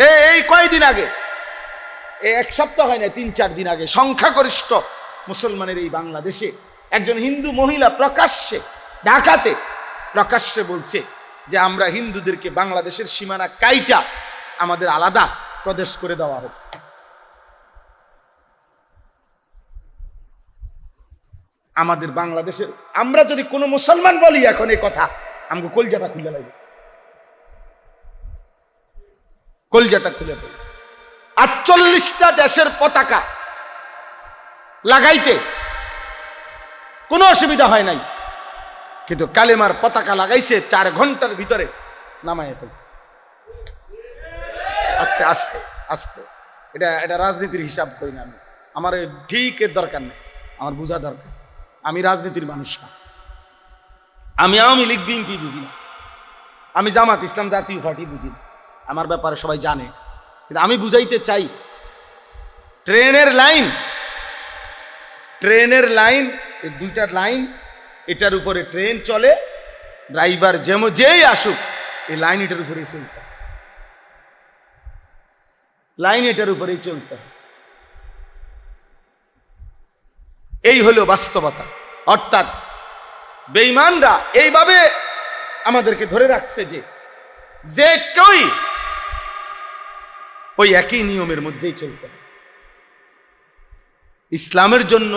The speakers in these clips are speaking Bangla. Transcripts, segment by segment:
এই কয়দিন আগে, এক সপ্তাহ হয় না, 3-4 দিন আগে সংখ্যাগরিষ্ঠ মুসলমানের এই বাংলাদেশে একজন হিন্দু মহিলা প্রকাশ্যে ঢাকাতে প্রকাশ্যে বলছে যে আমরা হিন্দুদেরকে বাংলাদেশের সীমানা কাইটা আমাদের আলাদা প্রদেশ করে দেওয়া হোক। আমাদের বাংলাদেশের, আমরা যদি কোনো মুসলমান বলি এখন এই কথা, আমাকে কলজাটা খুলে লাগবে, কলজাটা খুলে দেবে। 48টা দেশের পতাকা লাগাইতে কোনো অসুবিধা হয় নাই, কিন্তু কালেমার পতাকা লাগাইছে 4 ঘন্টার ভিতরে নামাইয়া ফেলছে। আস্তে আস্তে আস্তে, এটা রাজনীতির হিসাব করি না আমি, আমার ঠিক এর দরকার নেই, আমার বোঝা দরকার। আমি রাজনীতির মানুষ না, আমি আওয়ামী লীগ বিএনপি বুঝি না, আমি জামাত ইসলাম জাতীয় পার্টি বুঝি না, আমার ব্যাপারে সবাই জানে। কিন্তু আমি বুঝাইতে চাই, ট্রেনের লাইন, এই 2টা লাইন, এটার উপরে ট্রেন চলে, ড্রাইভার যেই আসুক এই লাইন এটার উপরেই চলতে, লাইন এটার উপরেই চলতে। এই হলো বাস্তবতা। অর্থাৎ বেঈমানরা এইভাবে আমাদেরকে ধরে রাখছে যে কেউ ওই একই নিয়মের মধ্যেই চলতে। ইসলামের জন্য,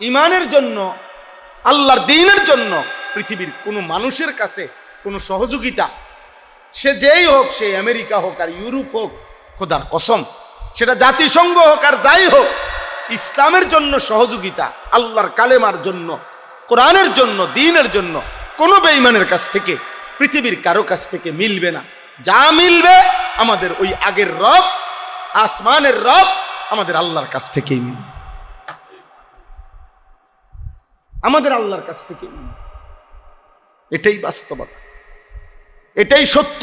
ইমানের জন্য, আল্লাহর দ্বীনের জন্য পৃথিবীর কোনো মানুষের কাছে কোনো সহযোগিতা, সে যেই হোক, সে আমেরিকা হোক আর ইউরোপ হোক, খোদার কসম, সেটা জাতিসংঘ হোক আর যাই হোক, ইসলামের জন্য সহযোগিতা, আল্লাহর কালেমার জন্য, কোরআনের জন্য, দ্বীনের জন্য কোনো বেঈমানের কাছ থেকে, পৃথিবীর কারো কাছ থেকে মিলবে না। যা মিলবে আমাদের ওই আগের রব, আসমানের রব, আমাদের আল্লাহর কাছ থেকেই মিলবে, আমাদের আল্লাহর কাছ থেকেই মিলবে। এটাই বাস্তবতা, এটাই সত্য।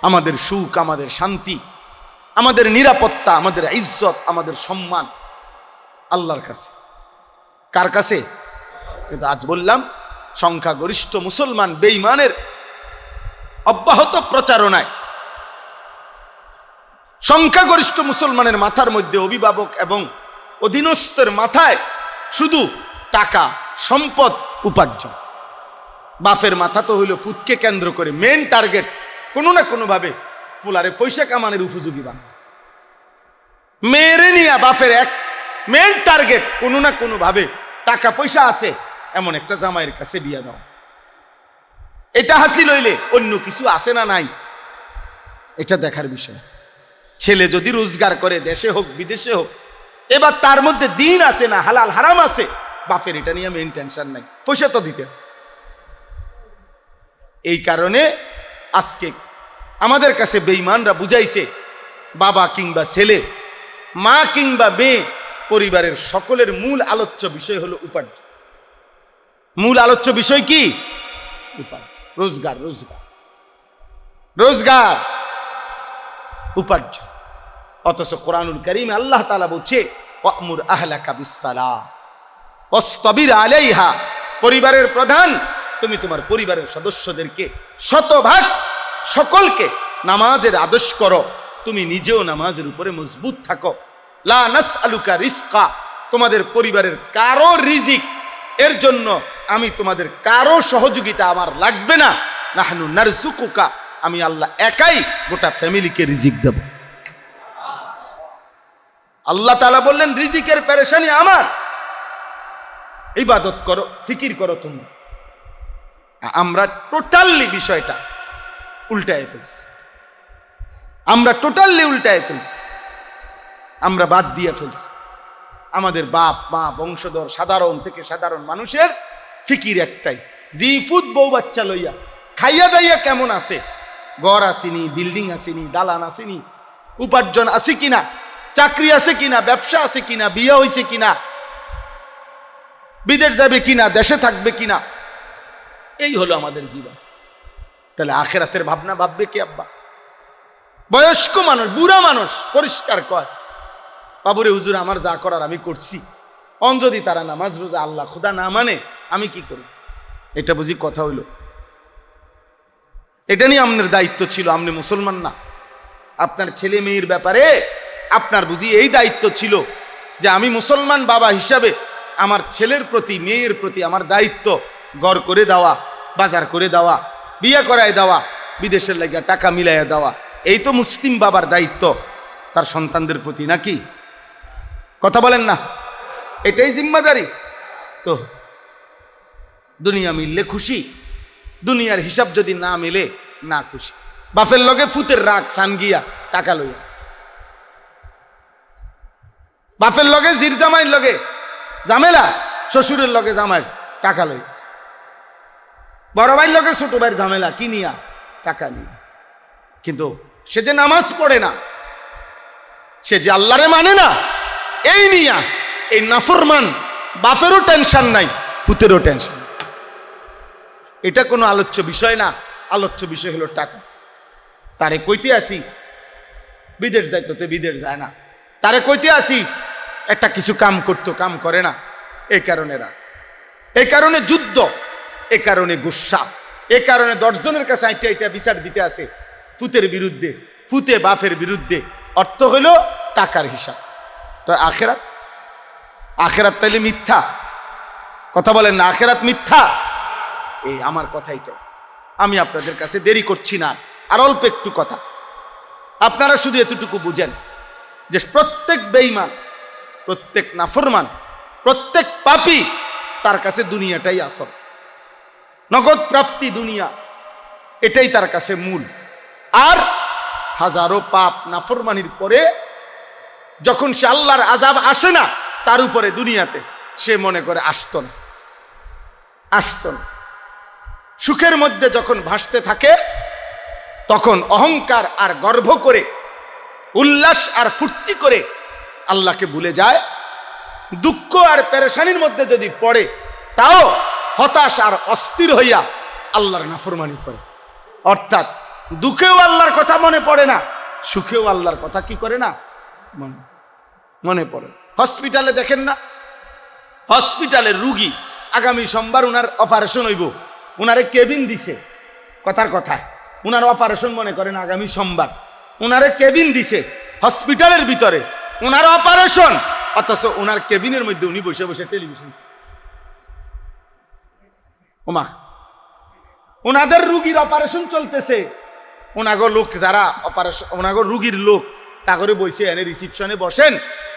আমাদের সুখ, আমাদের শান্তি, আমাদের নিরাপত্তা, আমাদের ইজ্জত, আমাদের সম্মান আল্লাহর কাছে। কার কাছে? কিন্তু আজ বললাম, সংখ্যাগরিষ্ঠ মুসলমান বেঈমানের অব্যাহত প্রচারণায় সংখ্যাগরিষ্ঠ মুসলমানের মাথার মধ্যে, অভিভাবক এবং অধীনস্থের মাথায় শুধু টাকা, সম্পদ, উপার্জন। বাপের মাথা তো হইল ফুদকে কেন্দ্র করে, মেন টার্গেট কোনো না কোনোভাবে ফুলারে পয়সা কামানের উপযোগী বান। মেয়েরে নিয়ে বাপের এক মেন টার্গেট কোনো না কোনোভাবে টাকা পয়সা আছে এমন একটা জামাইয়ের কাছে বিয়া দাও। এটা হাসিল হইলে অন্য কিছু আছে না নাই, এটা দেখার বিষয়। ছেলে যদি রোজগার করে, দেশে হোক বিদেশে হোক, এবার তার মধ্যে দিন আছে না, হালাল হারাম আছে, বাপের এটা নিয়ে মেন টেনশন নাই, পয়সা তো দিতে আছে। এই কারণে আজকে আমাদের কাছে বেঈমানরা বুঝাইছে, বাবা কিংবা ছেলে, মা কিংবা মেয়ে, পরিবারের সকলের মূল আলোচ্য বিষয় হলো উপার্জন। মূল আলোচ্য বিষয় কি? উপার্জন, রোজগার, রোজগার, রোজগার, উপার্জন। অথচ কোরআনুল কারীমে আল্লাহ তাআলা বলছে, ওয়া'মুর আহলাকা বিসসালাহ ওয়াসতাবির আলাইহা, পরিবারের প্রধান, তুমি তোমার পরিবারের সদস্যদেরকে শতভাগ সকলকে নামাজের আদেশ করো, তুমি নিজেও নামাজের উপরে মজবুত থাকো। লা নাসআলুকা রিজকা, তোমাদের পরিবারের কারো রিজিক এর জন্য আমি তোমাদের কারো সহযোগিতা আমার লাগবে না। নাহনু নারযুকুকা, আমি আল্লাহ একাই গোটা ফ্যামিলিকে রিজিক দেব। আল্লাহ তাআলা বললেন, রিজিকের পেরেশানি আমার, ইবাদত করো, ফিকির করো তুমি। আমরা টোটালি বিষয়টা উল্টায় ফেলছি, আমরা টোটালি উল্টায় ফেলছি, আমরা বাদ দিয়ে ফেলছি। আমাদের বাপ মা বংশধর সাধারণ থেকে সাধারণ মানুষের ফিকির একটাই, জিফুত বউ বাচ্চা লইয়া খাইয়া দাইয়া কেমন আছে, ঘর আসেনি, বিল্ডিং আসেনি, দালান আসেনি, উপার্জন আছে কিনা, চাকরি আছে কিনা, ব্যবসা আছে কিনা, বিয়ে হয়েছে কিনা, বিদেশ যাবে কিনা, দেশে থাকবে কিনা, এই হলো আমাদের জীবন। তাহলে আখিরাতের ভাবনা ভাববে কি আব্বা? বয়স্ক মানুষ, বুড়া মানুষ পরিষ্কার কয়, বাবুরে হুজুর আমার যা করার আমি করছি, অন যদি তারা নামাজ রোজা আল্লাহ খোদা না মানে আমি কি করি? এটা বুঝি কথা হইল? এটা নিয়ে আপনার দায়িত্ব ছিল, আপনি মুসলমান না, আপনার ছেলে মেয়ের ব্যাপারে আপনার বুঝি এই দায়িত্ব ছিল যে আমি মুসলমান বাবা হিসাবে আমার ছেলের প্রতি মেয়ের প্রতি আমার দায়িত্ব ঘর করে দেওয়া, বাজার করে দেওয়া, বিয়ে করায় দেওয়া, বিদেশের লাগিয়া টাকা মিলাইয়া দেওয়া, এই তো মুসলিম বাবার দায়িত্ব তার সন্তানদের প্রতি, নাকি? কথা বলেন না? এটাই জিম্মাদারি। তো দুনিয়া মিললে খুশি, দুনিয়ার হিসাব যদি না মিলে না খুশি। বাপের লগে ফুতের রাগ সান গিয়া টাকা লইয়া, বাপের লগে জির জামাইয়ের লগে ঝামেলা, শ্বশুরের লগে জামাই টাকা লই, বড় ভাইয়ের লগে ছোট ভাইয়ের ঝামেলা কি নিয়া? টাকা নিয়ে। কিন্তু সে যে নামাজ পড়ে না, সে যে আল্লাহরে মানে না, এই নিয়া এই নাফরমান বাপেরও টেনশন নাই, ফুতেরও টেনশন। এটা কোনো আলোচ্য বিষয় না। আলোচ্য বিষয় হলো টাকা। তারে কইতে আসি বিদেশ যাইতো, বিদেশ যায় না। তারে কইতে আসি একটা কিছু কাম করতো, কাম করে না। এই কারণে রাগ, এই কারণে যুদ্ধ, এ কারণে গুসা, এ কারণে 10 জনের কাছে এটা বিচার দিতে আসে ফুতের বিরুদ্ধে, ফুতে বাপের বিরুদ্ধে। অর্থ হইল টাকার হিসাব। তো আখেরাত, আখেরাত তাইলে মিথ্যা? কথা বলেন না, আখেরাত মিথ্যা? এই আমার কথাই তো। আমি আপনাদের কাছে দেরি করছি না, আর অল্প একটু কথা। আপনারা শুধু এতটুকু বুঝেন যে প্রত্যেক বেঈমান, প্রত্যেক নাফরমান, প্রত্যেক পাপী, তার কাছে দুনিয়াটাই আসল, নগদ প্রাপ্তি দুনিয়া, এটাই তার কাছে মূল। আর হাজারো পাপ নাফরমানির পরে যখন সে আল্লাহর আযাব আসে না তার উপরে দুনিয়াতে, সে মনে করে আসতো না, আসতো না। সুখের মধ্যে যখন ভাসতে থাকে তখন অহংকার আর গর্ব করে, উল্লাস আর ফুর্তি করে আল্লাহকে ভুলে যায়। দুঃখ আর পেরেশানির মধ্যে যদি পড়ে তাও হতাশ আর অস্থির হইয়া আল্লাহর নাফরমানি করে। অর্থাৎ দুঃখেও আল্লাহর কথা মনে পড়ে না, সুখেও আল্লাহর কথা কি করে না, মনে পড়ে। হসপিটালে দেখেন না, হসপিটালের রুগী, আগামী সোমবার উনার অপারেশন হইব, উনারে কেবিন দিছে, কথার কথায় উনার অপারেশন মনে করেন আগামী সোমবার, উনারে কেবিন দিছে হসপিটালের ভিতরে, উনার অপারেশন, অথচ উনার কেবিনের মধ্যে উনি বসে বসে টেলিভিশন। ওমা, ওনাদের রুগীর অপারেশন চলতেছে, ওনাগো লোক যারা অপারেশন, ওনাগো রুগীর লোক তা করে বসে এনে রিসিপশনে বসেন,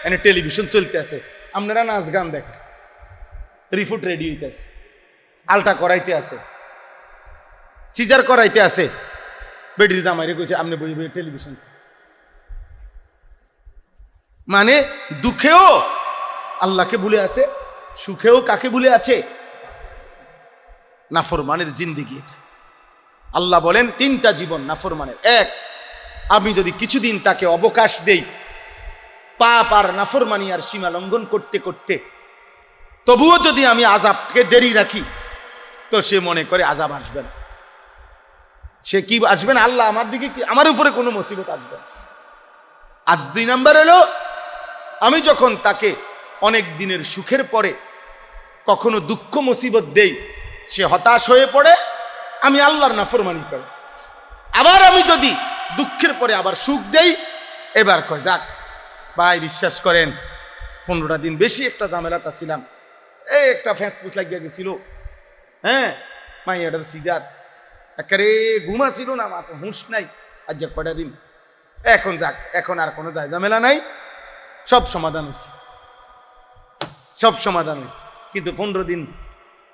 এনে টেলিভিশন চলতে আছে, আপনারা নাচ গান দেখেন, রিপোর্ট রেডি হইতে আছে, আলটা করাইতে আছে, সিজার করাইতে আছে, বেডির জামাইরে কইছে আপনি বই বই টেলিভিশন। মানে দুঃখেও আল্লাহকে ভুলে আছে, সুখেও কাকে ভুলে আছে? নাফরমানের জিন্দেগি এটা। আল্লাহ বলেন 3টা জীবন নাফরমানের। এক, আমি যদি কিছুদিন তাকে অবকাশ দেই পাপ আর নাফরমানি আর সীমা লঙ্ঘন করতে করতে, তবুও যদি আমি আযাবকে দেরি রাখি তো সে মনে করে আযাব আসবে না। সে কি আসবে না? আল্লাহ আমার দিকে কি, আমার উপরে কোনো মুসিবত আসবে না। আর 2 নাম্বার হলো, আমি যখন তাকে অনেক দিনের সুখের পরে কখনো দুঃখ মুসিবত দেই, সে হতাশ হয়ে পড়ে, আমি আল্লাহর নাফরমানি করি। আবার আমি যদি দুঃখের পরে আবার সুখ দেই, এবার কয় যাক ভাই বিশ্বাস করেন 15টা দিন বেশি একটা ঝামেলাতে ছিলাম, এই একটা ফ্যাঁসফুস লাগিয়ে গেছিল, হ্যাঁ মাইয়াটার সিজার, একেবারে ঘুমা ছিল না, মাথা হুঁশ নাই, আজ যাক কয়টা দিন, এখন যাক, এখন আর কোনো ঝামেলা নাই, সব সমাধান হয়েছে, সব সমাধান হয়েছে। কিন্তু 15 দিন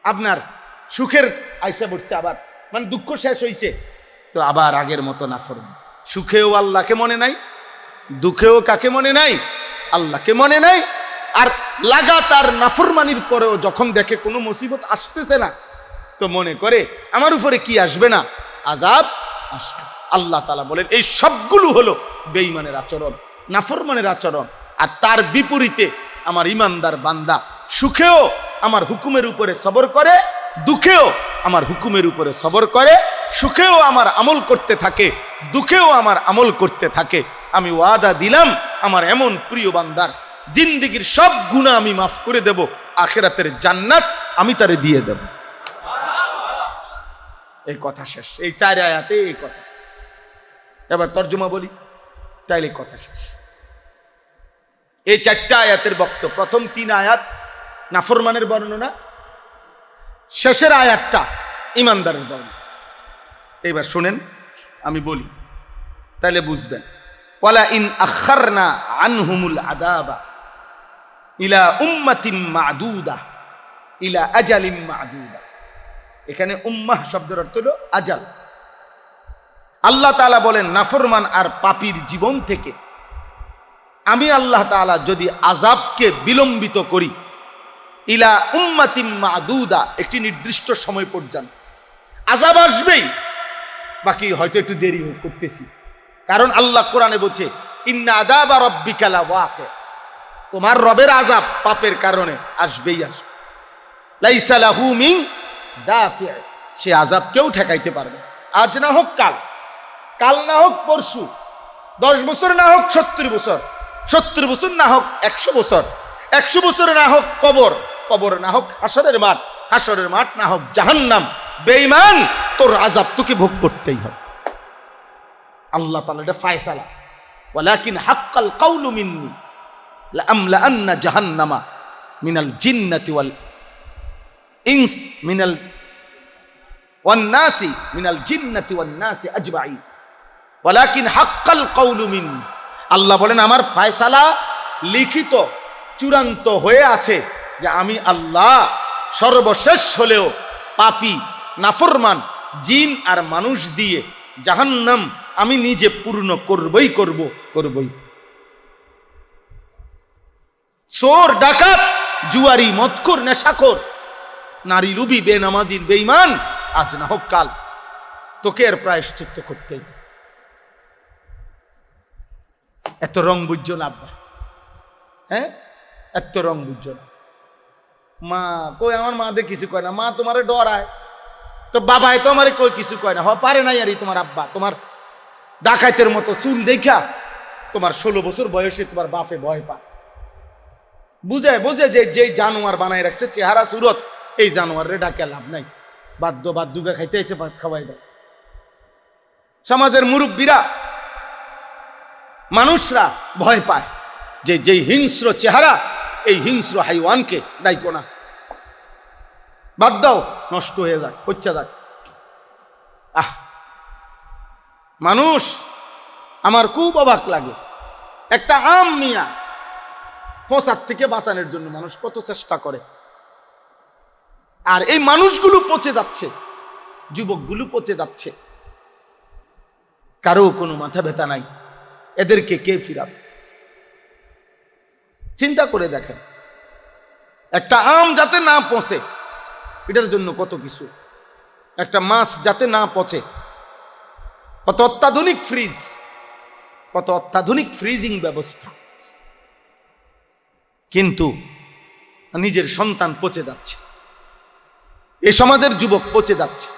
আপনার সুখের আইসা পড়ছে, আবার মানে দুঃখ শেষ হয়েছে, তো আবার আগের মতো নাফরমান। সুখেও আল্লাহকে মনে নাই, দুঃখেও কাকে মনে নাই? আল্লাহকে মনে নাই। আর লাগাতার নাফরমানির পরেও যখন দেখে কোনো মুসিবত আসতেছে না, তো মনে করে আমার উপরে কি আসবে না, আযাব আসবে। আল্লাহ তাআলা বলেন এই সবগুলো হলো বেঈমানের আচরণ, নাফরমানের আচরণ। আর তার বিপরীতে আমার ইমানদার বান্দা সুখেও আমার হুকুমের উপরে সবর করে, দুঃখেও আমার হুকুমের উপরে সবর করে, সুখেও আমার আমল করতে থাকে, দুঃখেও আমার আমল করতে থাকে। আমি ওয়াদা দিলাম আমার এমন প্রিয় বান্দার জিন্দেগীর সব গুনাহ আমি মাফ করে দেব, আখিরাতের জান্নাত আমি তারে দিয়ে দেব। এই কথা শেষ, এই 4 আয়াতে এই কথা। এবার তর্জমা বলি, তাইলে কথা শেষ। এই 4টা আয়াতের বক্তব্য, প্রথম 3 আয়াত নাফরমানের বর্ণনা, শেষের আয়াতটা ইমানদারের বর্ণনা। এবার শুনেন, আমি বলি তাহলে বুঝবেন। ওয়ালা ইন আখারনা আনহুমুল আযাবা ইলা উম্মাতিম মা'দুদা ইলা আজালিম মা'দুদা। এখানে উম্মাহ শব্দের অর্থ হলো আজাল। আল্লাহ তাআলা বলেন নাফরমান আর পাপীর জীবন থেকে আমি আল্লাহ তাআলা যদি আযাবকে বিলম্বিত করি, ইলা উম্মাতিম মা'দুদা, একটি নির্দিষ্ট সময় পর্যন্ত আযাব আসবেই, বাকি হয়তো একটু দেরি করতেছি। কারণ আল্লাহ কোরআনে বলছে ইন্না আযাবা রাব্বিকা লাওয়াকি, তোমার রবের আযাব পাপের কারণে আসবেই আসবে। লাইসা লাহু মিন দাফি', সে আযাব কেউ ঠেকাইতে পারবে। আজ না হোক কাল, কাল না হোক পরশু, 10 বছর না হোক 70 বছর, 70 বছর না হোক 100 বছর, 100 বছর না হোক কবর, কবর না হোক হাসরের মাঠ, হাসরের মাঠ না হোক জাহান্নাম। বেঈমান, তোর আযাব তোকে ভোগ করতেই হবে। আল্লাহ তাআলা এটা ফয়সালা। ওয়ালাকিন হাক্কাল কাউলু মিন্নি লাআমলাআন্না জাহান্নামা মিনাল জিন্নাতি ওয়াল ইনস মিনাল ওয়ান নাসি মিনাল জিন্নাতি ওয়ান নাসি আজমাইন। ওয়ালাকিন হাক্কাল কাউলু মিন্নি, আল্লাহ বলেন আমার ফয়সালা লিখিত চূড়ান্ত হয়ে আছে যে আমি আল্লাহ সর্বশেষ হলেও পাপী নাফরমান জিন আর মানুষ দিয়ে জাহান্নাম আমি নিজে পূর্ণ করবই করবই। চোর, ডাকাত, জুয়ারি, মদখোর, নেশাখোর, নারী লুবি, বেনামাজির, বেঈমান, আজ না হোক কাল তোকে এর প্রায়শ্চিত্ত করতেই। এত রং বুঝছো না আব্বা? হ্যাঁ, এত রং বুঝছো না? মা কই, আমার মা দে কিছু কয় না, মা তোমারে ডরায়, তো বাবাই তো আমারে কই কিছু কয় না। পারে নাই আর তোমার আব্বা, তোমার ডাকাইতের মতো চুল দেখা তোমার 16 বছর বয়সে তোমার বাপে ভয় পায়। বুঝে যে যেই জানোয়ার বানাই রাখছে চেহারা সুরত, এই জানোয়ারে ডাকে লাভ নাই, বাদ্যুগা খাইতে এসে ভাত খাওয়াই দেয়। সমাজের মুরব্বীরা, মানুষরা ভয় পায় যে যেই হিংস্র চেহারা, এই হিংস্র হাইওয়ানকে দায়িত্ব না, বাদ দাও, নষ্ট হয়ে যাক, হচ্ছে যাক। মানুষ, আমার খুব অবাক লাগে, একটা আম মিয়া ফসাদ থেকে বাঁচানোর জন্য মানুষ কত চেষ্টা করে, আর এই মানুষগুলো পচে যাচ্ছে, যুবকগুলো পচে যাচ্ছে, কারো কোনো মাথা ব্যথা নাই। এদেরকে কে ফিরাবে? চিন্তা করে দেখেন, একটা আম যাতে না পচে এটার জন্য কত কিছু, একটা মাছ যাতে না পচে কত অত্যাধুনিক ফ্রিজ, কত অত্যাধুনিক ফ্রিজিং ব্যবস্থা, কিন্তু নিজের সন্তান পচে যাচ্ছে, এই সমাজের যুবক পচে যাচ্ছে।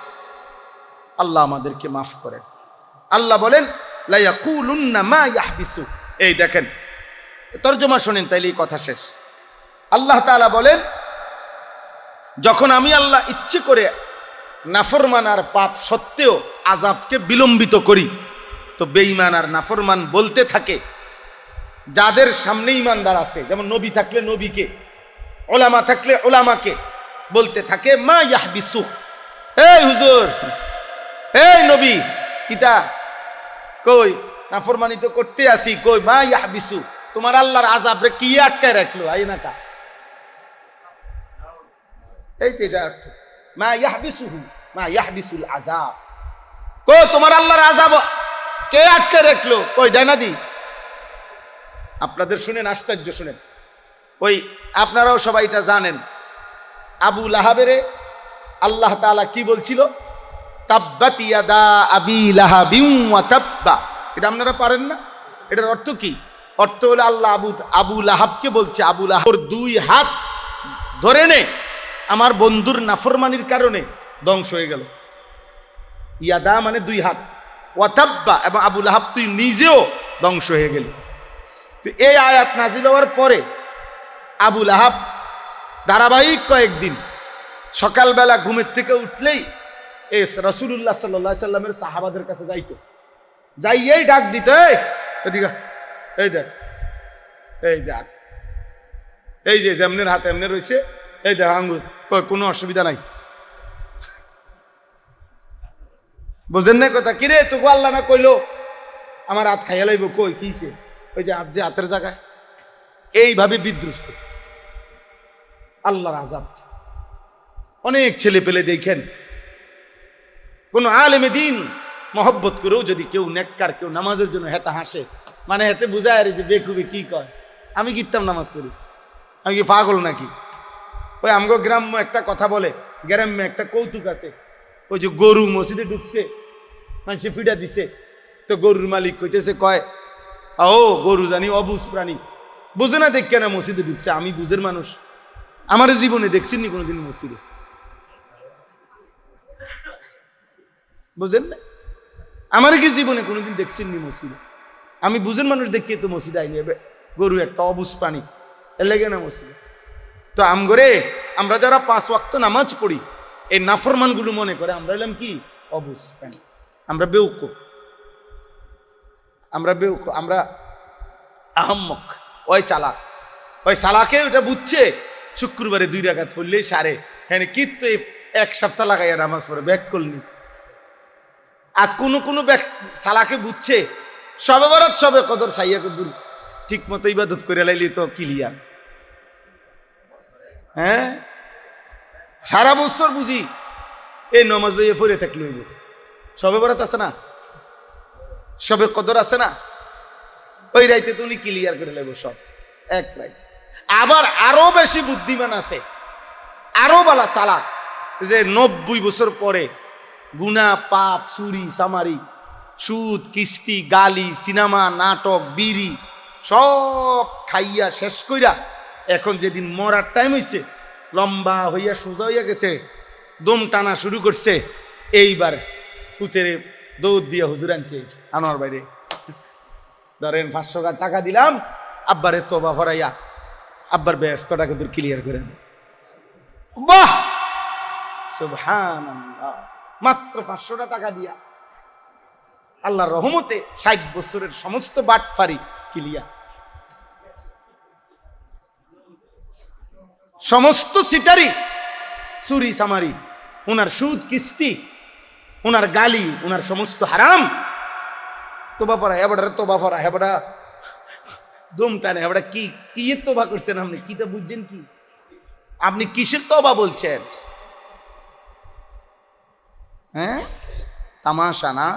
আল্লাহ আমাদেরকে মাফ করেন। আল্লাহ বলেন লা ইয়াকুলুন্না মা ইয়াহবিসু, এই দেখেন তরজমা শোনেন তাইলে এই কথা শেষ। আল্লাহ তাআলা বলেন যখন আমি আল্লাহ ইচ্ছে করে নাফরমান আর পাপ সত্ত্বেও আযাবকে বিলম্বিত করি, তো বেঈমান আর নাফরমান বলতে থাকে, যাদের সামনে ইমানদার আছে, যেমন নবী থাকলে নবীকে, ওলামা থাকলে ওলামাকে, বলতে থাকে মা ইয়াহবিসু, এই হুজুর, এই নবী, কিতা কই, নাফরমানি তো করতে আসি, কই মা ইয়াহবিসু, তোমার আল্লাহর আযাব রে কি আটকায় রাখলো? আই না কা, এই তো এটা অর্থ, মা ইয়াহবিসুহু মা ইয়াহবিসুল আযাব, কো তোমার আল্লাহর আযাব কে আটকে রাখলো? কই ডাইনা দি। আপনাদের শুনেন, আশ্চর্য শুনেন, ওই আপনারাও সবাই এটা জানেন, আবু লাহাবের আল্লাহ তাআলা কি বলছিল? তাব্বাত ইয়াদা আবি লাহাবিন ওয়া তাব্বা। এটা আপনারা পারেন না? এটার অর্থ কি? অর্থ হলো আল্লাহ আবু লাহাবকে বলছে, আবু লাহাব 2 হাত ধরে নে, আমার বন্ধুর নাফরমানির কারণে ধ্বংস হয়ে গেল। ইয়াদা মানে 2 হাত, ওয়া তাব্বা, এবং আবু লাহাব তুই নিজেও ধ্বংস হয়ে গেল। তো এই আয়াত নাজিল হওয়ার পরে আবু লাহাব ধারাবাহিক কয়েকদিন সকালবেলা ঘুমের থেকে উঠলেই রাসূলুল্লাহ সাল্লাল্লাহু আলাইহি সাল্লামের সাহাবাদের কাছে যাইতো, যাইয়েই ডাক দিত, এদিকে এই দেখ, এই যাক, এই যে যেমনের হাতে এমনি রয়েছে, এই দেখ আঙ্গুর, কোনো অসুবিধা নাই। বুঝেন না কথা? কিরে তোকে আল্লাহ না কইলো আমার হাত খাইয়া লাইব, কই কিছে? ওই যে হাত, যে হাতের জায়গায় এইভাবে বিদ্রুষ করছে। আল্লাহর আযাব। অনেক ছেলে পেলে দেখেন, কোন আলেমে দিন মহব্বত করেও যদি কেউ নেককার, কেউ নামাজের জন্য হেতা হাসে, মানে হেতে বুঝায় আর যে বেকুবে কি কয়, আমি কিতাম নামাজ পড়ি, আমি কি পাগল নাকি? ওই আমগো গ্রাম্য একটা কথা বলে, গ্রাম্য একটা কৌতুক আছে, ওই যে গরু মসজিদে ঢুকছে, মানুষে ফিডা দিছে, তো গরুর মালিক কইতেছে, কয় ও গরু জানি অবুঝ প্রাণী, বুঝে না দেখ কেন মসজিদে ঢুকছে, আমি বুঝের মানুষ, আমার জীবনে দেখছিনি কোনোদিন মসজিদে, বুঝেন না? আমার কি জীবনে কোনোদিন দেখছিনি মসজিদে, আমি বুঝেন মানুষ দেখে তো মসজিদে আইনি, গরু একটা অবুঝ প্রাণী, এর লেগে না মসজিদে। তো আমগরে আমরা যারা 5 ওয়াক্ত নামাজ পড়ি, এই নাফরমান গুলো মনে করে আমরা এলাম কি অবুঝ প্রাণী, আমরা বেউকুফ, আমরা আহম্মক। ওই চালাক, ওই চালাকে ওটা বুঝছে শুক্রবারে 2 রাকাত পড়লেই সারে, হ্যাঁ কিন্তু 1 সপ্তাহ লাগাইয়া নামাজ পড়ে ব্যাক করলি। আর কোনো চালাকে বুঝছে সবে বরাত সবে কদর সাইয়া কদুর ঠিক মতো ইবাদত করে লাইলি তো ক্লিয়ার। হ্যাঁ, সারা বছর বুঝি এই নামাজ লইয়া পড়ে থাকলে হইব, সবে বরাত আছে না, সবে কদর আছে না, ওই রাইতে তুমি ক্লিয়ার করে লাগবো সব এক রাইত। আবার আরো বেশি বুদ্ধিমান আছে, আরো বালা চালাক, যে 90 বছর পরে গুনাহ, পাপ, চুরি, চামারি, সুদ, কিস্তি, গালি, সিনেমা, নাটক, বিড়ি সব খাইয়া শেষ কইরা এখন যেদিন মরার টাইম হইছে, লম্বা হইয়া সোজা হইয়া গেছে, দম টানা শুরু করছে, এইবার কুতেরে দৌড় দিয়া হুজুর আনছে আনোয়ার বাইরে, ধরেন 500 টাকা দিলাম, আব্বারে তোবা ভরাইয়া আব্বার ব্যস্তটাকে তোর ক্লিয়ার করে দেয়। বাহ সুবহানাল্লাহ, মাত্র 500 টাকা দিয়া আল্লাহর রহমতে 60 বছরের সমস্ত বাটফারি ক্লিয়ার, সমস্ত সিটারি, চুরি চামারি, ওনার সুদ কিস্তি, ওনার গালি, ওনার সমস্ত হারাম, তোবা পড়া হেবড়া, তোবা পড়া হেবড়া, দম টানে হেবড়া, কি তোবা করছেন আপনি? কি তা বুঝছেন কি আপনি? কিসের তোবা বলছেন? হ্যাঁ, তামাশা না?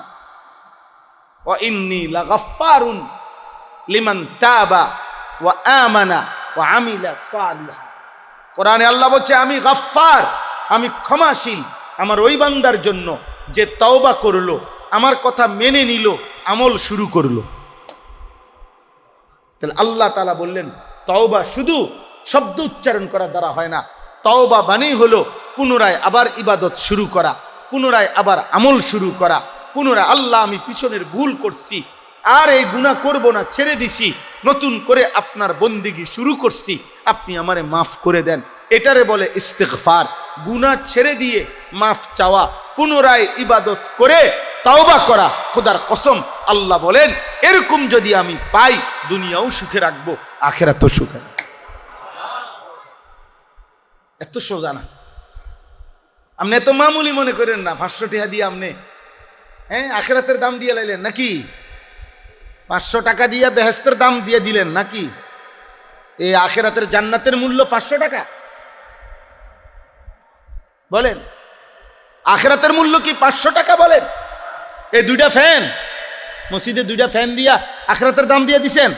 ওয়া ইন্নী লাগাফফারুন লিমান তাবা ওয়া আমানা ওয়া আমিলা সালিহা। কোরআনে আল্লাহ বলছে আমি গাফফার, আমি ক্ষমাশীল আমার ওই বান্দার জন্য যে তওবা করলো, আমার কথা মেনে নিল, আমল শুরু করলো। তাহলে আল্লাহ তাআলা বললেন তওবা শুধু শব্দ উচ্চারণ করা দ্বারা হয় না, তওবা মানেই হলো পুনরায় আবার ইবাদত শুরু করা, পুনরায় আবার আমল শুরু করা, পুনরায় আল্লাহ আমি পিছনের ভুল করছি, আর এই গুনাহ করব না, ছেড়ে দিছি, নতুন করে আপনার বন্দেগী শুরু করছি, আপনি আমারে মাফ করে দেন, এটারে বলে ইস্তিগফার। গুনাহ ছেড়ে দিয়ে মাফ চাওয়া, পুনরায় ইবাদত করে তাওবা করা। খোদার কসম আল্লাহ বলেন এরকম যদি আমি পাই, দুনিয়াও সুখে রাখবো, আখিরাতও সুখে রাখবো। এত সোজা না, আপনি এত মামুলি মনে করেন না। 500 টাকা দিয়ে আপনি আখিরাতের দাম দিয়ে লাইলেন নাকি? 500 টাকা দিয়ে বেহেশতের দাম দিয়ে দিলেন নাকি? এই আখিরাতের জান্নাতের মূল্য 500 টাকা? বলেন, আখিরাতের মূল্য কি 500 টাকা? বলেন, এই 2টা ফ্যান মসজিদে, 2টা ফ্যান দিয়া আখিরাতের দাম দিয়ে দিছেন।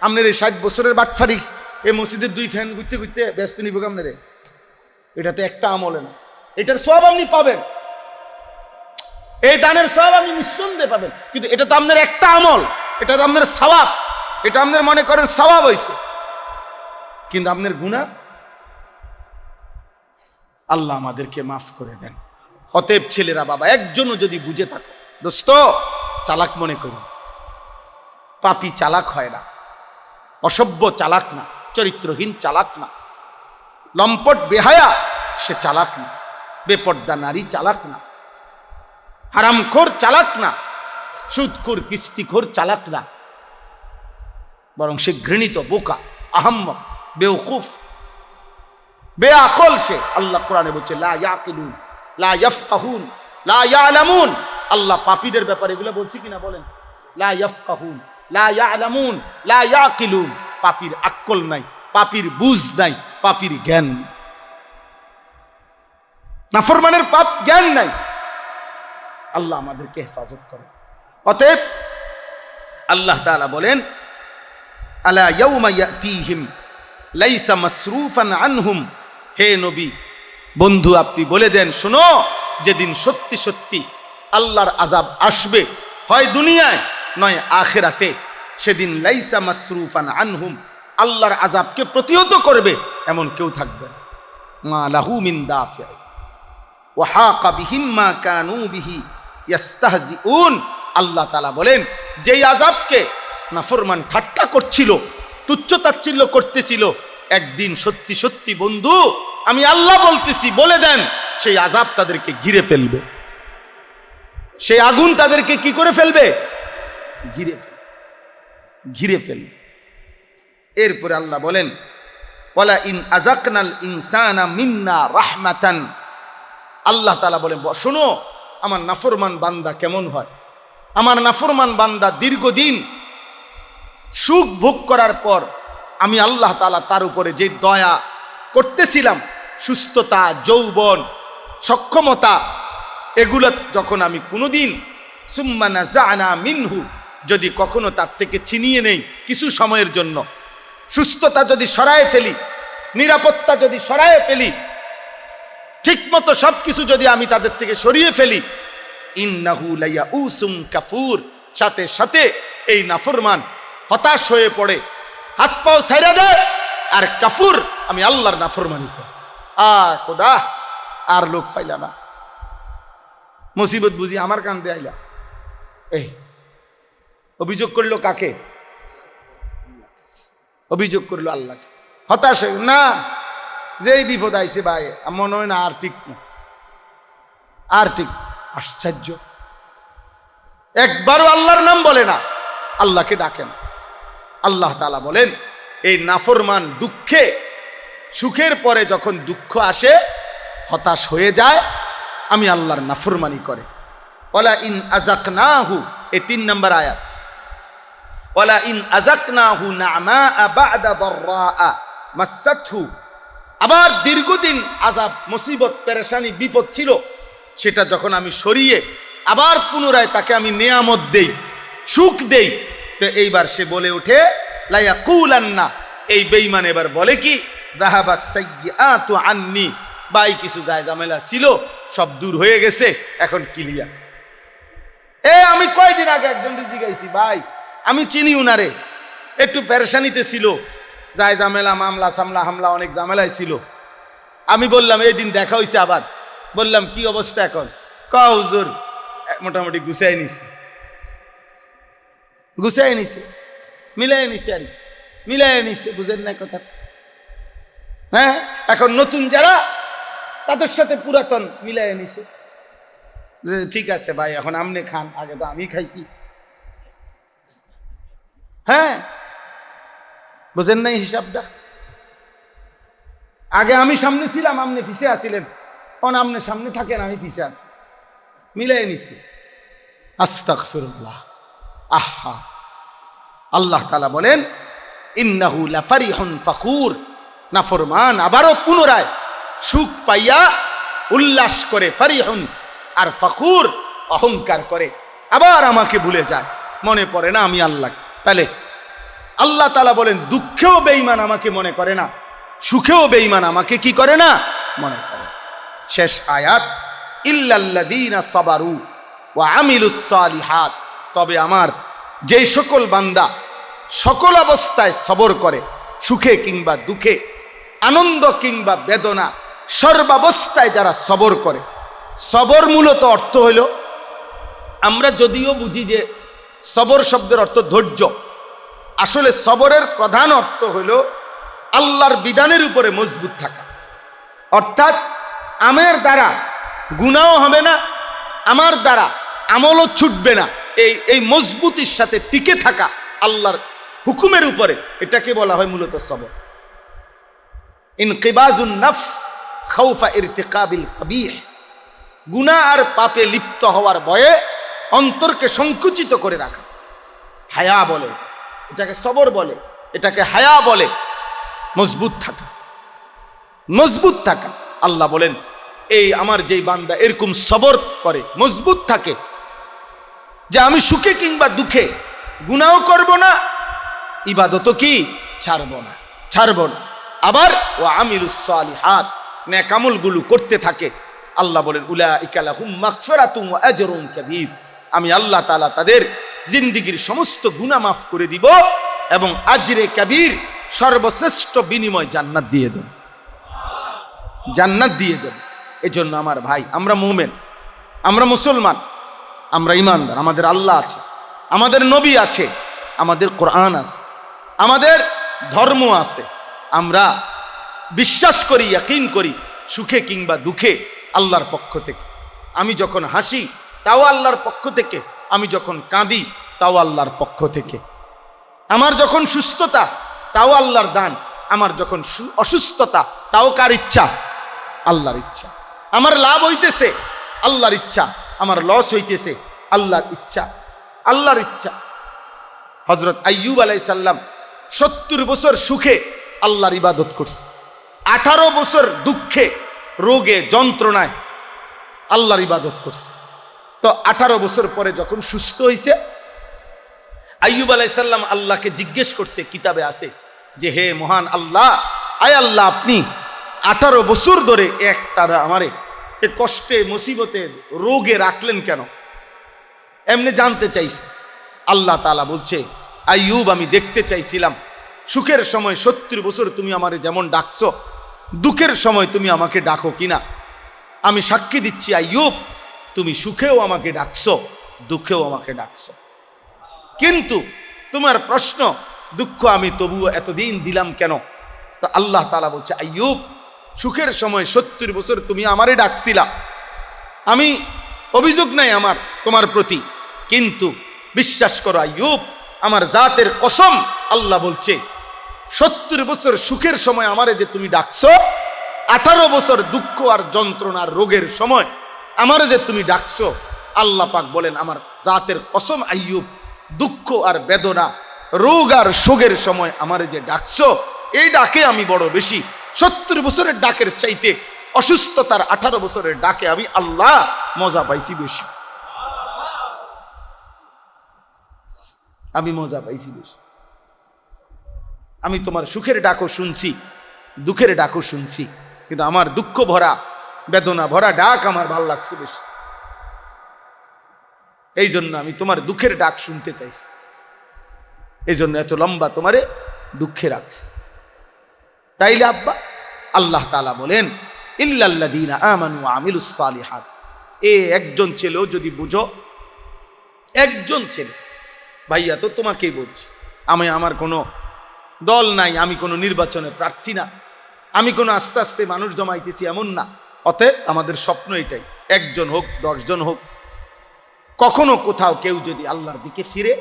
আপনার এই 60 বছরের বাটফারি, এই মসজিদের 2 ফ্যান ঘুরতে ঘুরতে ব্যস্ত নিব আপনার, এটা তো একটা আমলে না। এটার সব আপনি পাবেন, এই দানের সব আপনি নিঃসন্দেহে পাবেন, কিন্তু এটা তো আপনার একটা আমল, এটা তো আপনার সওয়াব, এটা আপনার মনে করেন সওয়াব হইছে, কিন্তু আপনার গুনাহ। আল্লাহ আমাদেরকে মাফ করে দেন। অতএব ছেলেরা, বাবা একজনও যদি বুঝে থাকো, দোস্ত চালাক মনে করুন, পাপী চালাক হয় না, অসভ্য চালাক না, চরিত্রহীন চালাক না, লম্পট বেহায়া সে চালাক না, বেপর্দা নারী চালাক না, হারামখোর চালাক না, সুদখোর, কিস্তিখোর, চালাক না, বরং সে ঘৃণিত, বোকা, আহাম্মক, বেওকুফ, বেআকল সে। আল্লাহ কোরআনে বলছে লা ইয়াকিলুন, লা ইয়াফকাহুন, লা ইয়ালামুন। আল্লাহ পাপীদের ব্যাপারে এগুলো বলছে কিনা বলেন? লা ইয়াফকাহুন, লা ইয়ালামুন, লা ইয়াকিলুন। পাপীর আকল নাই, পাপীর বুঝ নাই, পাপীর জ্ঞান নাই। নাফরমানের পাপ জ্ঞান নাই। আল্লাহ আমাদেরকে হেফাজত করে। অতএব আল্লাহ তাআলা বলেন আলা ইয়াউমা ইয়াতিহিম লাইসা মাসরুফান আনহুম। হে নবী, বন্ধু আপনি বলে দেন, শোনো, যেদিন সত্যি সত্যি আল্লাহর আযাব আসবে, হয় দুনিয়ায় নয় আখিরাতে, সেদিন লাইসা মাসরুফান আনহুম, আল্লাহর আযাবকে প্রতিহত করবে এমন কেউ থাকবে না। মা লাহু মিন দাফি ওয়া হাকা বিহিম মা কানু বিহি ইস্তাহজিউন। আল্লাহ তাআলা বলেন, যেই আযাবকে নাফরমান ঠাট্টা করছিল, তুচ্ছতাচ্ছিল্য করতেছিল, একদিন সত্যি সত্যি বন্ধু আমি আল্লাহ বলতেছি, বলে দেন, সেই আযাব তাদেরকে ঘিরে ফেলবে, সেই আগুন তাদেরকে কি করে ফেলবে? ঘিরে ফেলবে। এরপরে আল্লাহ বলেন ওয়ালা ইন আযাকনাল ইনসানা মিন্না রাহমাতান। আল্লাহ তাআলা বলেন, শোনো আমার নাফরমান বান্দা কেমন হয়। আমার নাফরমান বান্দা দীর্ঘদিন সুখ ভোগ করার পর আমি আল্লাহ তাআলা তার উপরে যে দয়া করতেছিলাম, সুস্থতা, যৌবন, সক্ষমতা, এগুলো যখন আমি কোনোদিন সুম্মা নাযা'না মিনহু, যদি কখনো তার থেকে ছিনিয়ে নেই কিছু সময়ের জন্য, সুস্থতা যদি সরায়ে ফেলি, নিরাপত্তা যদি সরায়ে ফেলি, ঠিকমতো সবকিছু যদি আমি তাদের থেকে সরিয়ে ফেলি, ইন্নাহু লায়াউসুম কাফুর, সাথে সাথে এই নাফরমান হতাশ হয়ে পড়ে, হাত পাও ছাইড়া দেয়, আর কাফুর, আমি আল্লাহর নাফরমানি করে। খোদা, আর লোক পাইলা না, মুসিবত বুঝি আমার কান্দে আইলা। এই অভিযোগ করলো কাকে? অভিযোগ করলো আল্লাহকে। হতাশ হয়ে না, যেই বিপদ আইছে ভাই, মনে হয় না আর ঠিক না, আর ঠিক। আশ্চর্য, একবারও আল্লাহর নাম বলে না, আল্লাহকে ডাকে না। আল্লাহ তাআলা বলেন, এই নাফরমান দুঃখে, সুখের পরে যখন দুঃখ আসে, হতাশ হয়ে যায়, আমি আল্লাহর নাফরমানি করে। ওয়ালা ইন আযাকনাহু, এই 3 নম্বর আয়াত, ওয়ালা ইন আযাকনাহু না'মা বা'দা দাররা মাসাতহু। আবার দীর্ঘদিন আযাব, মুসিবত, পেরেশানি, বিপদ ছিল, সেটা যখন আমি সরিয়ে আবার পুনরায় তাকে আমি নেয়ামত দেই, সুখ দেই, তো এইবার সে বলে ওঠে লা ইয়াকুলান্না, এই বেঈমান এবার বলে কি, যাহাবাস সাইয়্যাতু আন্নি, ভাই কিছু যায় ঝামেলা ছিল, সব দূর হয়ে গেছে, এখন ক্লিয়ার। আমি কয়দিন আগে একজন জিজ্ঞাসি, ভাই আমি চিনি উনারে, একটু পেরেশানিতে ছিল, যায় ঝামেলা, মামলা সামলা, হামলা, অনেক ঝামেলায় ছিল। আমি বললাম, এই দিন দেখা হয়েছে, আবার বললাম কি অবস্থা এখন? হুজুর মোটামুটি গুছাই নিছে, মিলাই নিছে, আর মিলাই নিছে, বুঝেন না কথা? হ্যাঁ, এখন নতুন যারা, তাদের সাথে পুরাতন মিলাই নিছে। ঠিক আছে ভাই, এখন আপনি খান, আগে তো আমি খাইছি। হ্যাঁ, বুঝেন নাই হিসাবটা? আগে আমি সামনে ছিলাম, আপনি পিছে আসিলেন, এখন আপনি সামনে থাকেন, আমি পিছে আছি, মিলাই নিছি। আস্তাগফিরুল্লাহ। আহা, আল্লাহ তাআলা বলেন, ইন্নাহু লাফারিহুন ফাখুর। নাফরমান আবারও পুনরায় সুখ পাইয়া উল্লাস করে, ফারিহুন আর ফাখুর, অহংকার করে, আবার আমাকে ভুলে যায়, মনে পড়ে না আমি আল্লাহ। তাহলে আল্লাহ তাআলা বলেন, দুঃখেও বেঈমান আমাকে মনে করে না, সুখেও বেঈমান আমাকে কি করে না, মনে করে। শেষ আয়াত, ইল্লাল্লাযীনা সাবারু ওয়া আমিলুস সালিহাত। তবে আমার যেই সকল বান্দা সকল অবস্থায় সবর করে, সুখে কিংবা দুঃখে, আনন্দ কিংবা বেদনা, সর্বাবস্থায় যারা সবর করে। সবর মূলত অর্থ হইল, আমরা যদিও বুঝি যে সবর শব্দের অর্থ ধৈর্য, আসলে সবরের প্রধান অর্থ হইল আল্লাহর বিধানের উপরে মজবুত থাকা। অর্থাৎ আমার দ্বারা গুনাহও হবে না, আমার দ্বারা আমলও ছুটবে না, এই মজবুতির সাথে টিকে থাকা আল্লাহর হুকুমের উপরে, এটাকে বলা হয় মূলত সবর। ইনকিবাজুন নফস খাউফা ইরতিকাবিল কবিহ, গুনাহ আর পাপে লিপ্ত হওয়ার ভয়ে অন্তরকে সংকুচিত করে রাখা, হায়া বলে এটাকে, সবর বলে এটাকে, হায়া বলে। মজবুত থাকা, মজবুত থাকা। আল্লাহ বলেন এই আমার যেই বান্দা এরকম সবর করে, মজবুত থাকে, যে আমি সুখে কিংবা দুঃখে গুনাহও করব না, ইবাদতও কি ছাড়ব না, আবার ও আমিলুস সালিহাত, নেক আমলগুলো করতে থাকে। আল্লাহ বলেন উলাইকা লাহুম মাগফিরাতুন ওয়া আজরুন কাবীর, আমি আল্লাহ তাআলা তাদের জিন্দেগীর সমস্ত গুনাহ মাফ করে দিব এবং আজরে কবীর, সর্বশ্রেষ্ঠ বিনিময় জান্নাত দিয়ে দেব, জান্নাত দিয়ে দেব। এজন্য আমার ভাই, আমরা মুমিন, আমরা মুসলমান, আমরা ঈমানদার, আমাদের আল্লাহ আছে, আমাদের নবী আছে, আমাদের কোরআন আছে, আমাদের ধর্ম আছে। আমরা বিশ্বাস করি, ইয়াকিন করি, সুখে কিংবা দুঃখে আল্লাহর পক্ষ থেকে। আমি যখন হাসি তাও আল্লাহর পক্ষ থেকে, আমি যখন কাঁদি তাও আল্লাহর পক্ষ থেকে। আমার যখন সুস্থতা তাও আল্লাহর দান, আমার যখন অসুস্থতা তাও কার ইচ্ছা? আল্লাহর ইচ্ছা। আমার লাভ হইতেছে আল্লাহর ইচ্ছা, আমার লস হইতেছে আল্লাহর ইচ্ছা, আল্লাহর ইচ্ছা। হযরত আইয়ুব আলাইহিস সালাম 70 বছর সুখে আল্লাহর ইবাদত করছে, 18 বছর দুঃখে, রোগে, যন্ত্রণায় আল্লাহর ইবাদত করছে। তো 18 বছর পরে যখন সুস্থ হয়েছে, আইয়ুব আলাইহিস সালাম আল্লাহকে জিজ্ঞেস করছে, কিতাবে আছে যে হে মহান আল্লাহ, আয় আল্লাহ আপনি 18 বছর ধরে একটানা আমারে এ কষ্টে, মুসিবতে, রোগে রাখলেন কেন? এমনি জানতে চাইছে। আল্লাহ তাআলা বলছে, আইয়ুব আমি দেখতে চাইছিলাম সুখের সময় 70 বছর তুমি আমারে যেমন ডাকছো, দুঃখের সময় তুমি আমাকে ডাকো কিনা। আমি সাক্ষী দিচ্ছি আইয়ুব, তুমি সুখেও আমাকে ডাকছো, দুঃখেও আমাকে ডাকছো। কিন্তু তোমার প্রশ্ন, দুঃখ আমি তবুও এতদিন দিলাম কেন? তো আল্লাহ তাআলা বলছে, আইয়ুব সুখের সময় 70 বছর তুমি আমারে ডাকছিলা, আমি অভিযোগ নাই আমার তোমার প্রতি, কিন্তু বিশ্বাস করো আইয়ুব, আমার জাতের কসম, আল্লাহ বলছে 70 বছর সুখের সময় আমারে যে তুমি ডাকছো, 18 বছর দুঃখ আর যন্ত্রণার রোগের সময় আমারে যে তুমি ডাকছো, আল্লাহ পাক বলেন আমার জাতের কসম আইয়ুব, দুঃখ আর বেদনা, রোগ আর শোকের সময় আমারে যে ডাকছো, এই ডাকে আমি বড় বেশি। 70 বছরের ডাকের চাইতে অসুস্থতার 18 বছরের ডাকে আমি আল্লাহ মজা পাইছি বেশি, আমি মজা পাইছি বেশি। আমি তোমার সুখের ডাকও শুনছি, দুঃখের ডাকও শুনছি, কিন্তু আমার দুঃখ ভরা, বেদনা ভরা ডাক আমার ভালো লাগছে বেশি। এই জন্য আমি তোমার দুঃখের ডাক শুনতে চাইছি, এই জন্য এত লম্বা তোমারে দুঃখে রাখছি। তাইলে আব্বা, আল্লাহ তাআলা বলেন ইল্লাল্লাযীনা আমানু ওয়া আমিলুস সালিহাত, একজন ছেলেও যদি বুঝো, একজন ছেলে, ভাইয়া তো তোমাকেই বলছি, আমি আমার কোনো দল নাই, আমি কোনো নির্বাচনে প্রার্থী না, আমি কোনো আস্তে আস্তে মানুষ জমাইতেছি এমন না। অতএব আমাদের স্বপ্ন এটাই, একজন হোক 10 জন হোক, কখনো কোথাও কেউ যদি আল্লাহর দিকে ফিরে,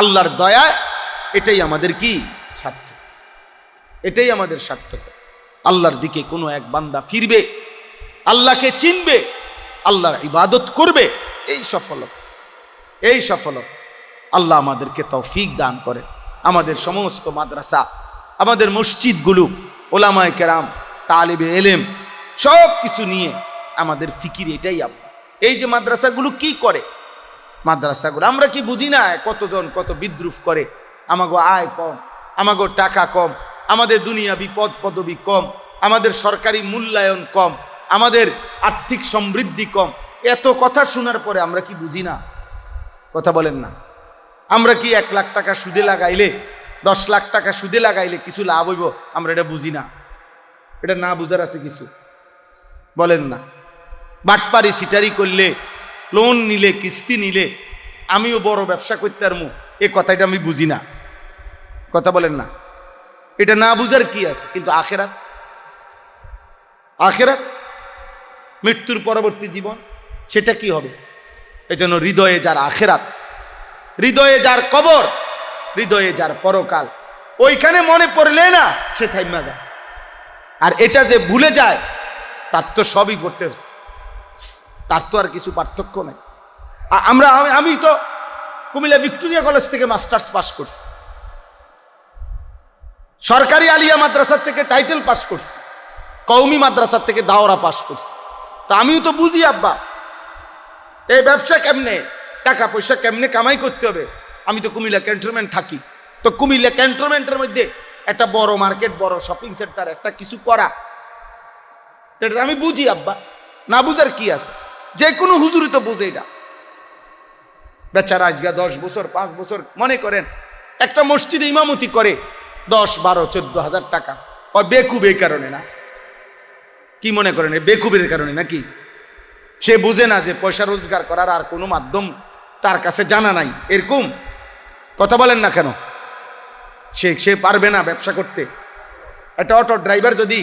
আল্লাহর দয়ায়, এটাই আমাদের কি সার্থক, এটাই আমাদের সার্থক। আল্লাহর দিকে কোনো এক বান্দা ফিরবে, আল্লাহকে চিনবে, আল্লাহর ইবাদত করবে, এই সফলতা, এই সফলতা আল্লাহ আমাদেরকে তৌফিক দান করে। আমাদের সমস্ত মাদ্রাসা, আমাদের মসজিদগুলো, ওলামায়ে কেরাম, তালিবে এলেম, সব কিছু নিয়ে আমাদের ফিকির এটাই। এই যে মাদ্রাসাগুলো কি করে, মাদ্রাসাগুলো আমরা কি বুঝি না? কতজন কত বিদ্রুপ করে, আমাগো আয় কম, আমাগো টাকা কম, আমাদের দুনিয়া বিপদ পদবি কম, আমাদের সরকারি মূল্যায়ন কম, আমাদের আর্থিক সমৃদ্ধি কম। এত কথা শোনার পরে আমরা কি বুঝি না? কথা বলেন না? আমরা কি 1 লাখ টাকা সুদে লাগাইলে, 10 লাখ টাকা সুদে লাগাইলে কিছু লাভ হইব? আমরা এটা বুঝি না? এটা না বুঝার আছে কিছু? বলেন না? বাটপারি সিটারি করলে, লোন নিলে, কিস্তি নিলে আমিও বড় ব্যবসা করতে পারবো, এই কথাটা আমি বুঝি না? কথা বলেন না? এটা না বুঝার কি আছে? কিন্তু আখেরাত, আখেরাত, মৃত্যুর পরবর্তী জীবন, সেটা কি হবে? এজন্য হৃদয়ে যার আখেরাত, হৃদয়ে যার কবর, হৃদয়ে যার পরকাল, ওইখানে মনে পড়লে না সে থাইমা যায়। আর এটা যে ভুলে যায় তার তো সবই করতে, তার তো আর কিছু পার্থক্য নাই। আমি তো কুমিল্লা ভিক্টোরিয়া কলেজ থেকে মাস্টার্স পাস করছি, সরকারি আলিয়া মাদ্রাসার থেকে টাইটেল পাস করছি, কওমি মাদ্রাসার থেকে দাওরা পাস করছি। তা আমিও তো বুঝি আব্বা এই ব্যবসা কেমনে, টাকা পয়সা কেমনে কামাই করতে হবে। আমি তো কুমিল্লা ক্যান্টনমেন্ট থাকি, তো কুমিল্লা ক্যান্টনমেন্টের মধ্যে একটা বড় মার্কেট, বড় শপিং সেন্টার, একটা কিছু করা, এটা আমি বুঝি আব্বা, না বুঝার কি আছে। যে কোনো হুজুরি তো বুঝে এটা। বেচারা আজকে 10 বছর 5 বছর মনে করেন একটা মসজিদে ইমামতি করে 10, 12, 14 হাজার টাকা। ও বেকুব এই কারণে না, কি মনে করেন বেকুবের কারণে নাকি? সে বুঝে না যে পয়সা রোজগার করার আর কোনো মাধ্যম তার কাছে জানা নাই, এরকম কথা বলেন না কেন? সে পারবে না ব্যবসা করতে। একটা অটো ড্রাইভার যদি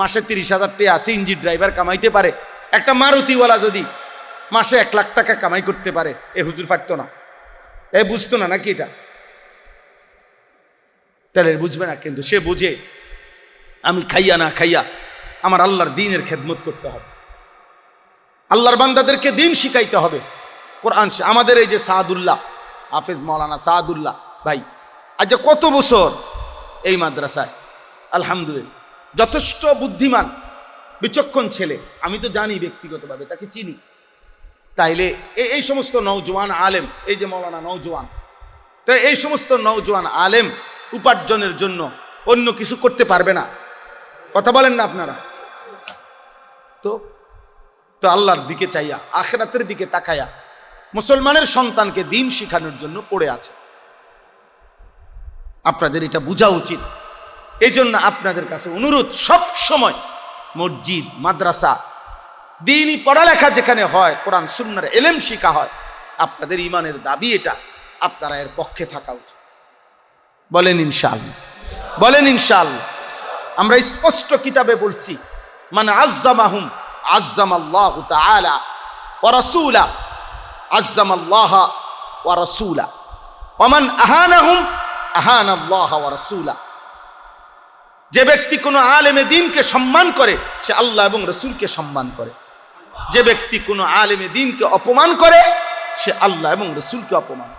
মাসে 30,000 টাকা, সিএনজি ড্রাইভার কামাইতে পারে, একটা মারুতিওয়ালা যদি মাসে 1 লাখ টাকা কামাই করতে পারে, এ হুজুর পারতো না? এ বুঝতো না নাকি এটা? তাহলে বুঝবে না, কিন্তু সে বুঝে আমি খাইয়া না খাইয়া আমার আল্লাহর দ্বীনের খেদমত করতে হবে, আল্লাহর বান্দাদেরকে দ্বীন শিখাইতে হবে, কোরআন। আমাদের এই যে সাদুল্লাহ, হাফেজ মাওলানা সাদুল্লাহ ভাই, আজ কত বছর এই মাদ্রাসায়, আলহামদুলিল্লাহ, যথেষ্ট বুদ্ধিমান বিচক্ষণ ছেলে। আমি তো জানি ব্যক্তিগতভাবে, তাকে চিনি। তাইলে এই সমস্ত নওজোয়ান আলেম, এই যে মাওলানা নওজোয়ান, তো এই সমস্ত নওজোয়ান আলেম উপার্জনের জন্য অন্য কিছু করতে পারবে না, কথা বলেন না আপনারা? তো আল্লাহর দিকে চাইয়া, আখিরাতের দিকে তাকায়া মুসলমানের সন্তানকে দ্বীন শিখানোর জন্য পড়ে আছে। আপনাদের এটা বোঝা উচিত। এই জন্য আপনাদের কাছে অনুরোধ, সব সময় মসজিদ, মাদ্রাসা, দ্বীনি পড়ালেখা যেখানে হয়, কোরআন সুন্নাহর ইলম শিখা হয়, আপনাদের ঈমানের দাবি এটা, আপনারা এর পক্ষে থাকা উচিত। বলেন ইনশাআল্লাহ, বলেন ইনশাআল্লাহ। আমরা স্পষ্ট কিতাবে বলছি, মান আযযামাহুম আযযামাল্লাহু তাআলা ওয়া রাসূলা, আযযামাল্লাহ ওয়া রাসূলা, ওয়া মান আহানাহুম আহানাল্লাহ ওয়া রাসূলা। যে ব্যক্তি কোনো আলেমে দ্বীনকে সম্মান করে, সে আল্লাহ এবং রাসূলকে সম্মান করে। যে ব্যক্তি কোনো আলেমে দ্বীনকে অপমান করে, সে আল্লাহ এবং রাসূলকে অপমান।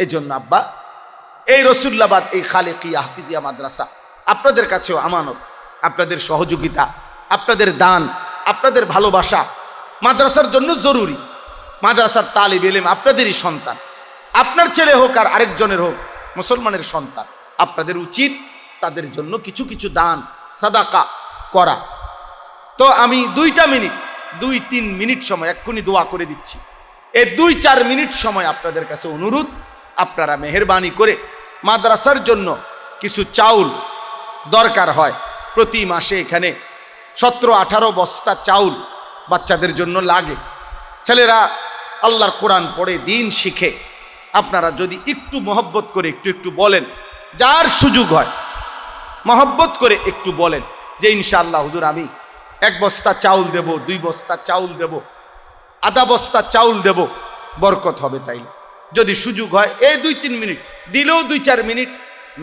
এই জন্য আব্বা, এই রসুল্লাবাদ, এই খালেকিয়া হাফিজিয়া মাদ্রাসা আপনাদের কাছেও আমানত। আপনাদের সহযোগিতা, আপনাদের দান, আপনাদের ভালোবাসা মাদ্রাসার জন্য জরুরি। মাদ্রাসার তালিব ইলম আপনাদেরই সন্তান, আপনার ছেলে হোক আর আরেকজনের হোক, মুসলমানের সন্তান। আপনাদের উচিত তাদের জন্য কিছু কিছু দান, সাদাকা করা। তো আমি 2-3 মিনিট সময় এক্ষুনি দোয়া করে দিচ্ছি। এই 2-4 মিনিট সময় আপনাদের কাছে অনুরোধ, আপনারা মেহেরবানি করে মাদ্রাসার জন্য কিছু চাউল দরকার হয়। প্রতি মাসে এখানে 17-18 বস্তা চাউল বাচ্চাদের জন্য লাগে। ছেলেরা আল্লাহর কোরআন পড়ে দ্বীন শিখে। আপনারা যদি একটু মহব্বত করে একটু বলেন, যার সুযোগ হয় মহব্বত করে একটু বলেন যে ইনশাআল্লাহ হুজুর আমি 1 বস্তা চাউল দেব, 2 বস্তা চাউল দেব, আধা বস্তা চাউল দেব, বরকত হবে। তাইলে যদি সুযোগ হয় এই 2-3 মিনিট দিলেও 2-4 মিনিট,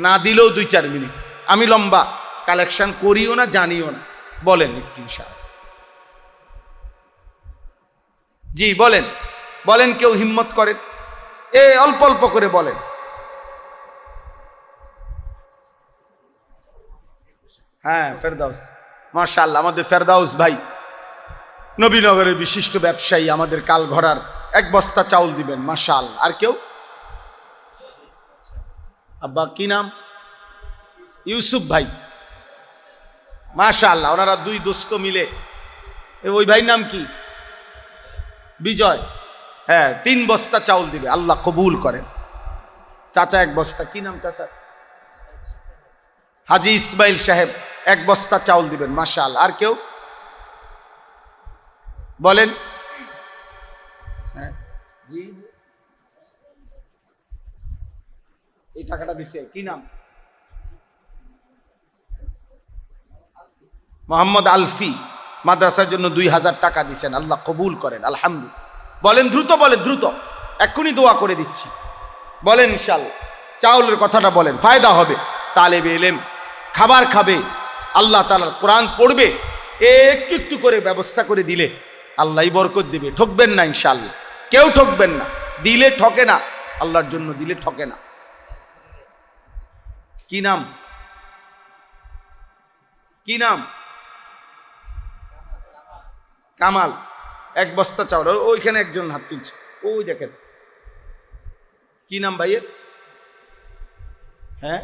না দিলেও 2-4 মিনিট। আমি লম্বা কালেকশন করিও না, জানিও না, বলেন একটু ইনশাআল্লাহ। জি বলেন, বলেন, কেউ হিম্মত করেন, অল্প অল্প করে বলেন। হ্যাঁ, ফেরদাউস, মাশাআল্লাহ, আমাদের ফেরদাউস ভাই নবীনগরের বিশিষ্ট ব্যবসায়ী, আমাদের কালঘরার 1 বস্তা চাউল দিবেন, মাশাআল্লাহ। আর কেউ? আব্বা কি নাম? ইউসুফ ভাই, মাশাআল্লাহ, ওনারা 2 দোস্ত মিলে। ওই ভাই নাম কি? বিজয়। হ্যাঁ, 3 বস্তা চাউল দিবে, আল্লাহ কবুল করেন। চাচা 1 বস্তা, কি নাম চাচা? হাজি ইসমাইল সাহেব 1 বস্তা চাউল দিবেন, মাশাআল্লাহ। আর কেউ বলেন? জি, এই টাকাটা দিছে, কি নাম? মোহাম্মদ আলফি, মাদ্রাসার জন্য 2000 টাকা দিছেন, আল্লাহ কবুল করেন, আলহামদুলিল্লাহ। বলেন দ্রুত, বলেন দ্রুত, এক্ষুনি দোয়া করে দিচ্ছি। বলেন ইনশাআল্লাহ, চাউলের কথাটা বলেন, ফায়দা হবে। তালেবে ইলম খাবার খাবে, আল্লাহ তাআলার কোরআন পড়বে, একটু একটু করে ব্যবস্থা করে দিলে আল্লাহই বরকত দিবে। ঠকবেন না ইনশাআল্লাহ, কেউ ঠকবেন না। দিলে ঠকে না, আল্লাহর জন্য দিলে ঠকে না। কি নাম? কি নাম? কামাল। এক বস্তা চাউল। ওইখানে একজন হাত তুলছে, ওই দেখেন। কি নাম ভাইয়ের? হ্যাঁ,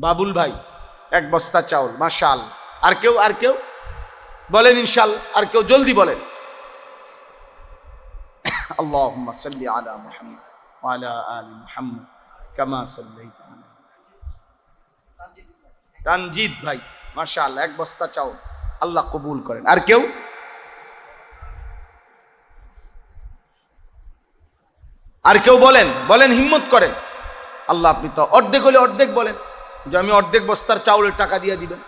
বাবুল ভাই। এক বস্তা চাউল, মাশাআল্লাহ। আর কেউ? আর কেউ বলেন ইনশাআল্লাহ। আর কেউ জলদি বলেন। আল্লাহুম্মা সাল্লি আলা মুহাম্মদ ওয়া আলা আলি মুহাম্মদ কামা সাল্লাইতা আলা। তানজিদ ভাই, মাশাআল্লাহ, এক বস্তা চাউল, আল্লাহ কবুল করেন। আর কেউ? আর কেউ বলেন, বলেন, হিম্মত করেন। আল্লাহ, আপনি তো অর্ধেক হলে অর্ধেক বলেন, যে আমি অর্ধেক বস্তার চাউলের টাকা দিয়ে দিবেন।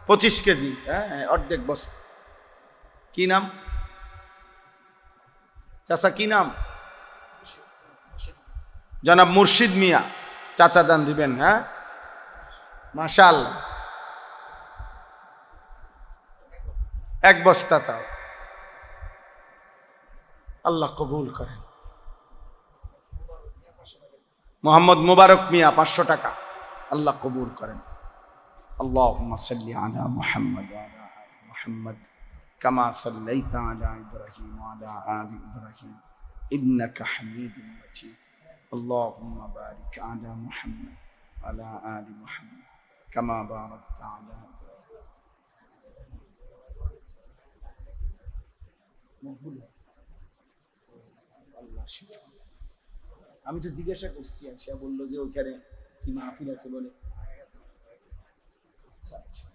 25 কেজি, হ্যাঁ, অর্ধেক বস্তা। কি নাম চাচা? কি নাম? জনাব মুর্শিদ মিয়া। চাচা যান দিবেন, হ্যাঁ, মাশাআল্লাহ। এক বস্তা চাউল, আল্লাহ কবুল করেন। মোহাম্মদ মুবারক মিয়া 500 টাকা, আল্লাহ কবুল করেন। আল্লাহুম্মা সাল্লি আলা মুহাম্মদ ওয়া আলা আলি মুহাম্মদ কামা সাল্লাইতা আলা ইব্রাহিম ওয়া আলা আলি ইব্রাহিম ইন্নাকা হামিদুম মাজিদ। আল্লাহুম্মা বারিক আলা মুহাম্মদ ওয়া আলা আলি মুহাম্মদ কামা বারাকতা আলা আল্লাহ শিফা। আমি তো জিজ্ঞাসা করছি, সে বললো যে ওইখানে কি মাহফিল আছে বলে। আচ্ছা।